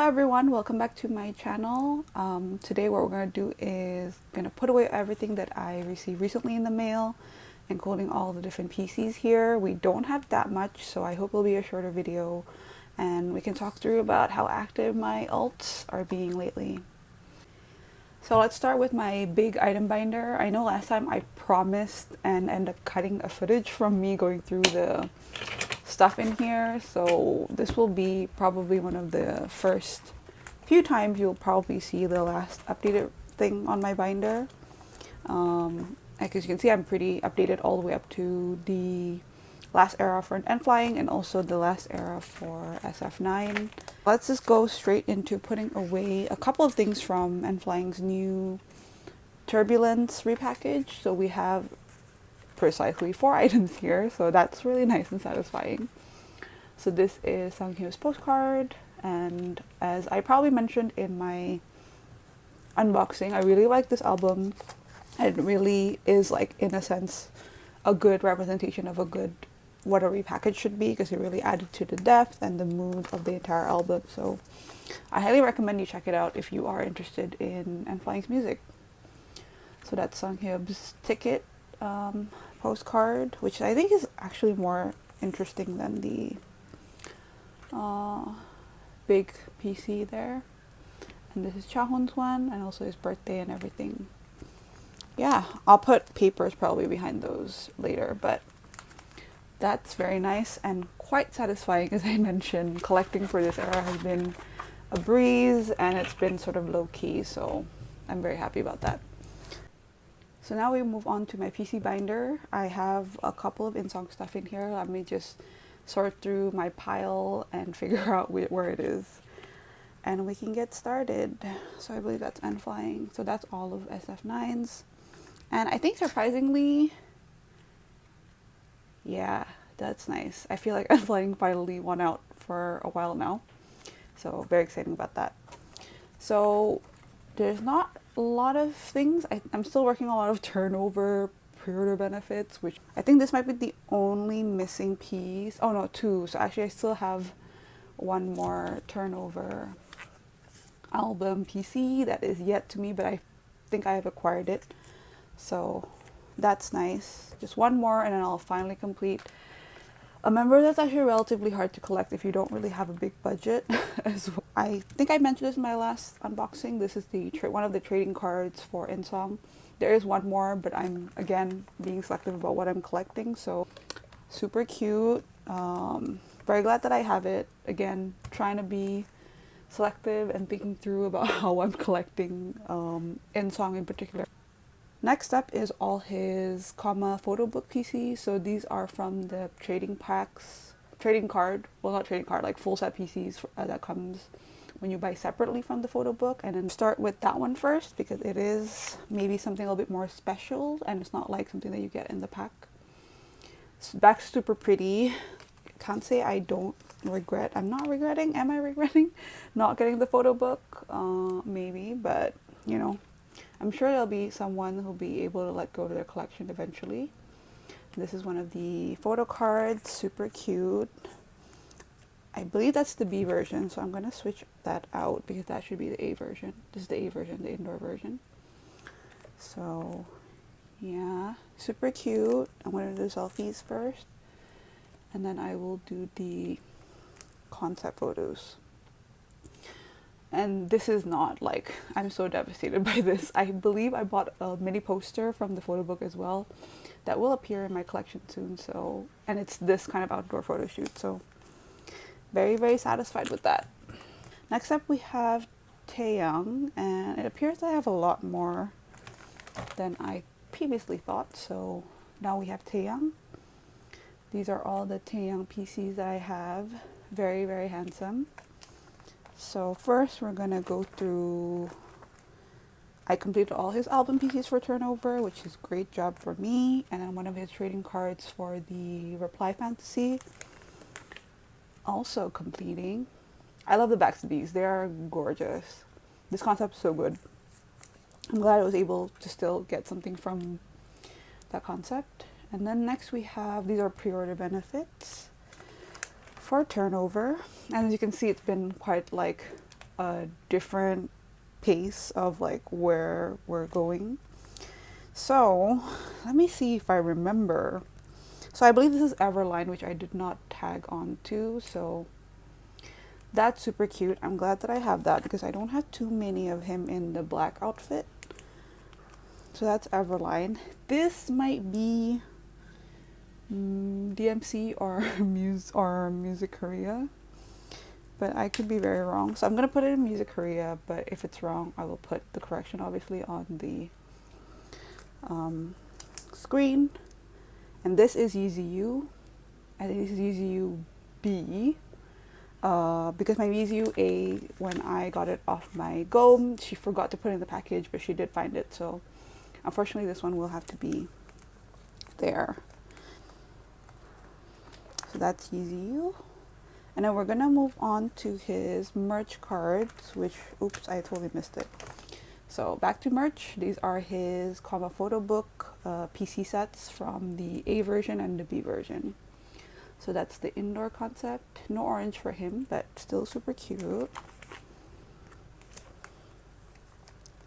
everyone, welcome back to my channel. Today what we're going to do is going to put away everything that I received recently in the mail, including all the different PCs here. We don't have that much, so I hope it'll be a shorter video and we can talk through about how active my alts are being lately. So let's start with my big item binder. I know last time I promised and ended up cutting a footage from me going through the stuff in here, so this will be probably one of the first few times you'll probably see the last updated thing on my binder. As you can see, I'm pretty updated all the way up to the last era for N.Flying and also the last era for SF9. Let's just go straight into putting away a couple of things from N.Flying's new Turbulence repackage. So we have precisely 4 items here, so that's really nice and satisfying. So this is Seunghyub's postcard, and as I probably mentioned in my unboxing, I really like this album. It really is, like, in a sense, a good representation of what a repackage should be, because it really added to the depth and the mood of the entire album. So I highly recommend you check it out if you are interested in N.Flying's music. So that's Seunghyub's Ticket postcard, which I think is actually more interesting than the big PC there. And this is Cha Hun's one, and also his birthday and everything. Yeah, I'll put papers probably behind those later, but that's very nice and quite satisfying. As I mentioned, collecting for this era has been a breeze and it's been sort of low-key, so I'm very happy about that. So now we move on to my PC binder. I have a couple of Inseong stuff in here. Let me just sort through my pile and figure out where it is, and we can get started. So I believe that's N.Flying. So that's all of SF9's. And I think surprisingly, yeah, that's nice. I feel like N.Flying finally won out for a while now. So very exciting about that. So there's not a lot of things. I'm still working on a lot of turnover pre-order benefits, which I think this might be the only missing piece. Oh no, 2. So actually I still have one more turnover album PC that is yet to me, but I think I have acquired it. So that's nice. Just one more and then I'll finally complete a member that's actually relatively hard to collect if you don't really have a big budget. As well. I think I mentioned this in my last unboxing. This is the one of the trading cards for Inseong. There is one more, but I'm again being selective about what I'm collecting. So super cute. Very glad that I have it. Again, trying to be selective and thinking through about how I'm collecting Inseong in particular. Next up is all his photo book PCs. So these are from the trading card, well, not trading card, like full set PCs that comes when you buy separately from the photo book. And then start with that one first, because it is maybe something a little bit more special and it's not like something that you get in the pack. So back's super pretty. Can't say I don't regret. I'm not regretting. Am I regretting not getting the photo book? Maybe, but you know, I'm sure there'll be someone who'll be able to let go to their collection eventually. This is one of the photo cards, super cute. I believe that's the B version, so I'm going to switch that out because that should be the A version. This is the A version, the indoor version. So yeah, super cute. I'm going to do selfies first, and then I will do the concept photos. And this is not like, I'm so devastated by this. I believe I bought a mini poster from the photo book as well that will appear in my collection soon. So, and it's this kind of outdoor photo shoot. So very, very satisfied with that. Next up we have Taeyang, and it appears I have a lot more than I previously thought. So now we have Taeyang. These are all the Taeyang PCs that I have. Very, very handsome. So first we're gonna go through, I completed all his album PCs for turnover, which is great job for me, and then one of his trading cards for the Reply Fantasy, also completing. I love the backs of these, they are gorgeous. This concept is so good. I'm glad I was able to still get something from that concept. And then next we have, these are pre-order benefits for turnover, and as you can see, it's been quite like a different pace of like where we're going. So let me see if I remember. So I believe this is Everline, which I did not tag on to. So that's super cute. I'm glad that I have that because I don't have too many of him in the black outfit. So that's Everline. This might be DMC or Music Korea, but I could be very wrong. So I'm gonna put it in Music Korea, but if it's wrong, I will put the correction obviously on the screen. And this is YZU, and this is YZU B. Because my YZU A, when I got it off my Go, she forgot to put it in the package, but she did find it. So unfortunately, this one will have to be there. So that's YZU. And then we're gonna move on to his merch cards, which, oops, I totally missed it. So back to merch. These are his comma photo book PC sets from the A version and the B version. So that's the indoor concept. No orange for him, but still super cute.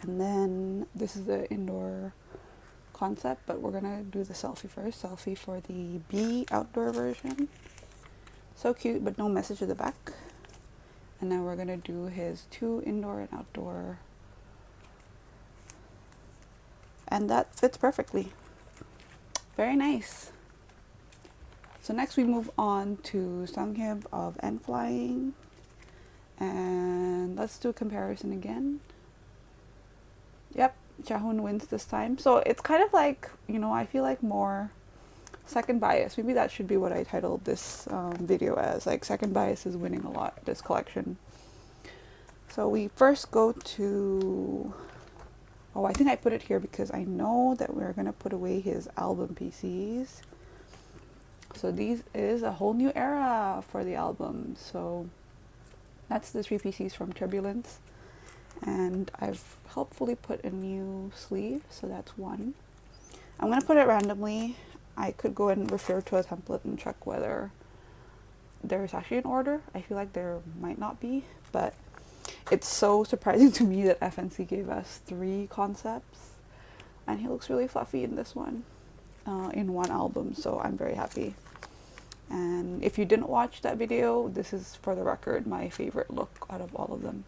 And then this is the indoor concept, but we're gonna do the selfie first. Selfie for the B outdoor version. So cute, but no message at the back. And then we're gonna do his 2 indoor and outdoor. And that fits perfectly. Very nice. So next we move on to Seunghyub of N.Flying. And let's do a comparison again. Yep, Cha Hun wins this time. So it's kind of like, you know, I feel like more second bias. Maybe that should be what I titled this video as. Like, second bias is winning a lot this collection. So we first go to... Oh, I think I put it here because I know that we're going to put away his album PCs. So these is a whole new era for the album. So that's the 3 PCs from Turbulence. And I've helpfully put a new sleeve. So that's one. I'm going to put it randomly. I could go and refer to a template and check whether there's actually an order. I feel like there might not be, but it's so surprising to me that FNC gave us 3 concepts, and he looks really fluffy in this one, in one album, so I'm very happy. And if you didn't watch that video, this is, for the record, my favorite look out of all of them.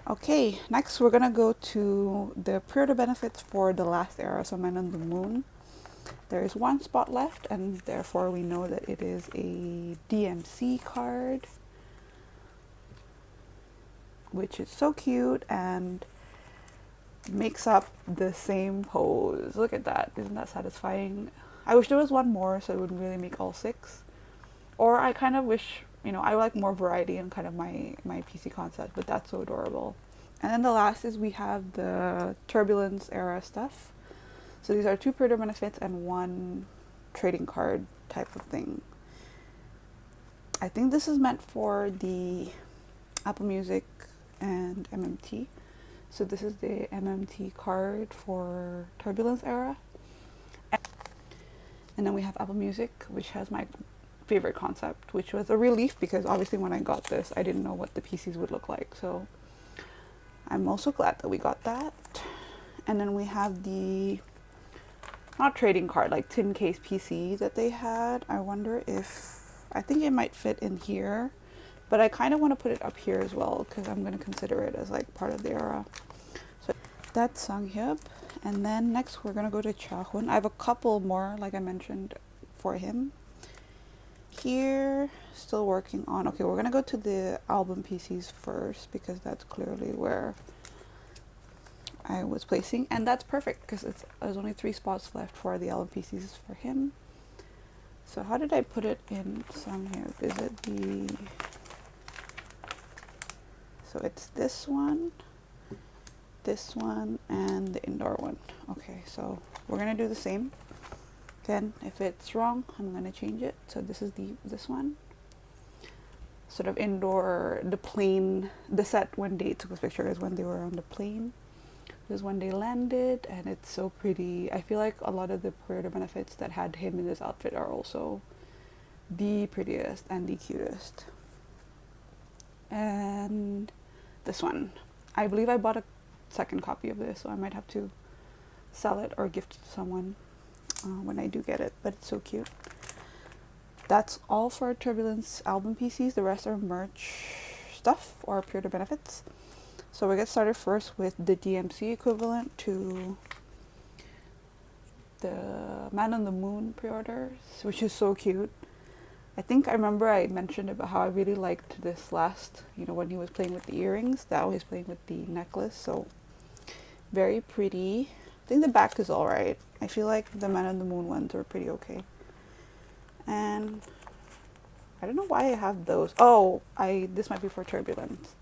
Okay, next we're gonna go to the pre-order benefits for the last era, so Man on the Moon. There is 1 spot left, and therefore we know that it is a DMC card, which is so cute and makes up the same pose. Look at that. Isn't that satisfying? I wish there was 1 more so it would really make all 6. Or I kind of wish, you know, I like more variety in kind of my PC concept, but that's so adorable. And then the last is we have the Turbulence era stuff. So these are 2 pre-order benefits and 1 trading card type of thing. I think this is meant for the Apple Music and MMT. So this is the MMT card for Turbulence era. And then we have Apple Music, which has my favorite concept, which was a relief because obviously when I got this, I didn't know what the PCs would look like. So I'm also glad that we got that. And then we have the, not trading card, like tin case PC that they had. I wonder if, I think it might fit in here, but I kind of want to put it up here as well because I'm going to consider it as like part of the era. So that's Seunghyub. And then next we're going to go to Cha Hun. I have a couple more, like I mentioned, for him. Here, still working on, okay, we're going to go to the album PCs first because that's clearly where I was placing. And that's perfect because there's only 3 spots left for the album PCs for him. So how did I put it in Seunghyub? Is it the... So it's this one, and the indoor one. Okay, so we're gonna do the same. Then if it's wrong, I'm gonna change it. So this is this one. Sort of indoor, the plane, the set when they took this picture is when they were on the plane. This is when they landed, and it's so pretty. I feel like a lot of the pre-order benefits that had him in this outfit are also the prettiest and the cutest. and this one. I believe I bought a second copy of this, so I might have to sell it or gift it to someone when I do get it, but it's so cute. That's all for Turbulence album PCs. The rest are merch stuff or pre-order benefits. So we'll get started first with the DMC equivalent to the Man on the Moon pre-orders, which is so cute. I think I remember I mentioned about how I really liked this last, when he was playing with the earrings. Now he's playing with the necklace, so very pretty. I think the back is alright. I feel like the Man on the Moon ones are pretty okay. And I don't know why I have those. Oh, this might be for Turbulence,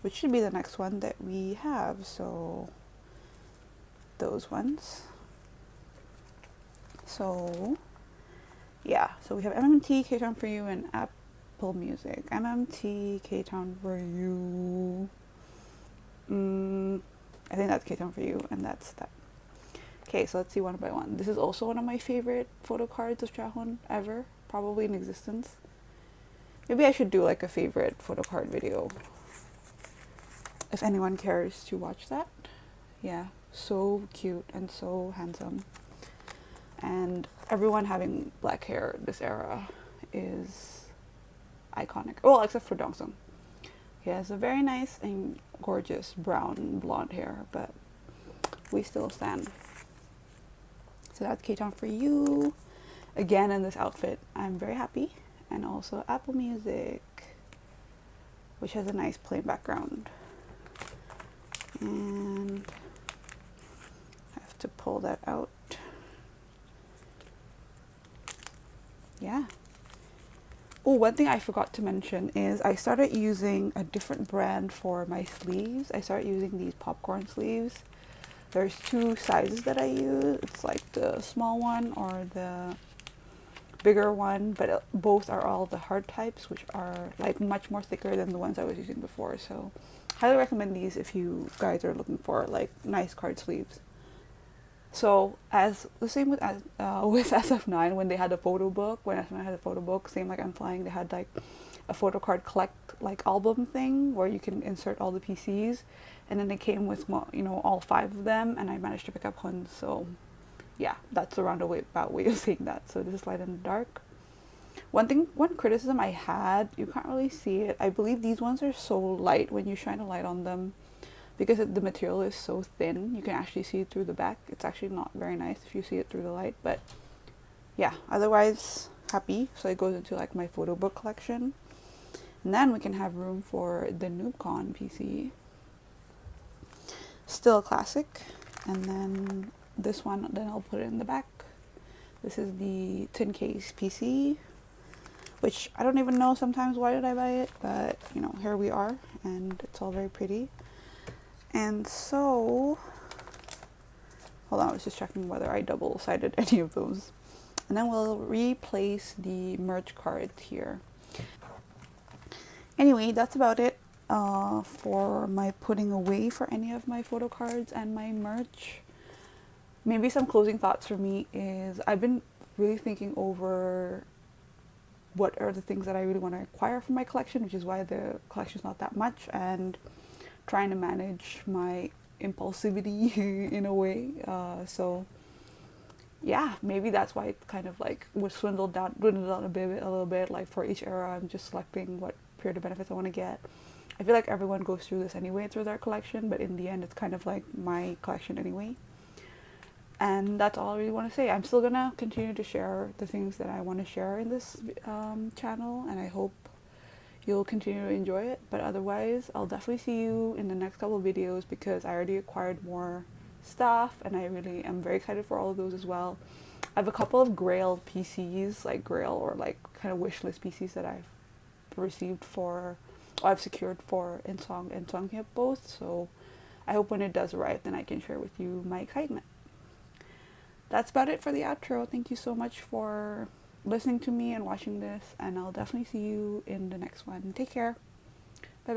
which should be the next one that we have. So those ones. So yeah, so we have MMT, K-Town for You, and Apple Music. MMT, K-Town for You. I think that's K-Town for You, and that's that. Okay, so let's see one by one. This is also one of my favorite photo cards of Cha Hun ever, probably in existence. Maybe I should do like a favorite photo card video, if anyone cares to watch that. Yeah, so cute and so handsome. And everyone having black hair this era is iconic. Well, except for Dongsung. He has a very nice and gorgeous brown blonde hair, but we still stand. So that's K-Town for You. Again, in this outfit, I'm very happy. And also Apple Music, which has a nice plain background. And I have to pull that out. Yeah. Oh, one thing I forgot to mention is I started using a different brand for my sleeves. I started using these popcorn sleeves. There's two sizes that I use. It's like the small one or the bigger one, but both are all the hard types, which are like much more thicker than the ones I was using before. So highly recommend these if you guys are looking for like nice card sleeves. So as the same with SF9, when they had a photo book, same like N.Flying, they had like a photo card collect like album thing where you can insert all the PCs, and then it came with all 5 of them, and I managed to pick up Hun. So yeah, that's a roundabout way of saying that. So this is light and dark. One criticism I had, you can't really see it. I believe these ones are so light when you shine a light on them. Because the material is so thin, you can actually see it through the back. It's actually not very nice if you see it through the light, but yeah, otherwise happy. So it goes into like my photo book collection. And then we can have room for the NoobCon PC. Still a classic. And then this one, then I'll put it in the back. This is the tin case PC, which I don't even know sometimes why did I buy it, but here we are, and it's all very pretty. And so, hold on, I was just checking whether I double-sided any of those. And then we'll replace the merch card here. Anyway, that's about it for my putting away for any of my photo cards and my merch. Maybe some closing thoughts for me is I've been really thinking over what are the things that I really want to acquire from my collection, which is why the collection's not that much, and trying to manage my impulsivity in a way. So yeah, maybe that's why it kind of like was dwindled down a little bit. Like for each era, I'm just selecting what period of benefits I want to get. I feel like everyone goes through this anyway through their collection, but in the end, it's kind of like my collection anyway. And that's all I really want to say. I'm still gonna continue to share the things that I want to share in this channel, and I hope you'll continue to enjoy it. But otherwise, I'll definitely see you in the next couple of videos because I already acquired more stuff, and I really am very excited for all of those as well. I have a couple of Grail PCs, like Grail or like kind of wish list PCs that I've received for, or I've secured for Inseong and Seunghyub both. So I hope when it does arrive, then I can share with you my excitement. That's about it for the outro. Thank you so much for listening to me and watching this, and I'll definitely see you in the next one. Take care.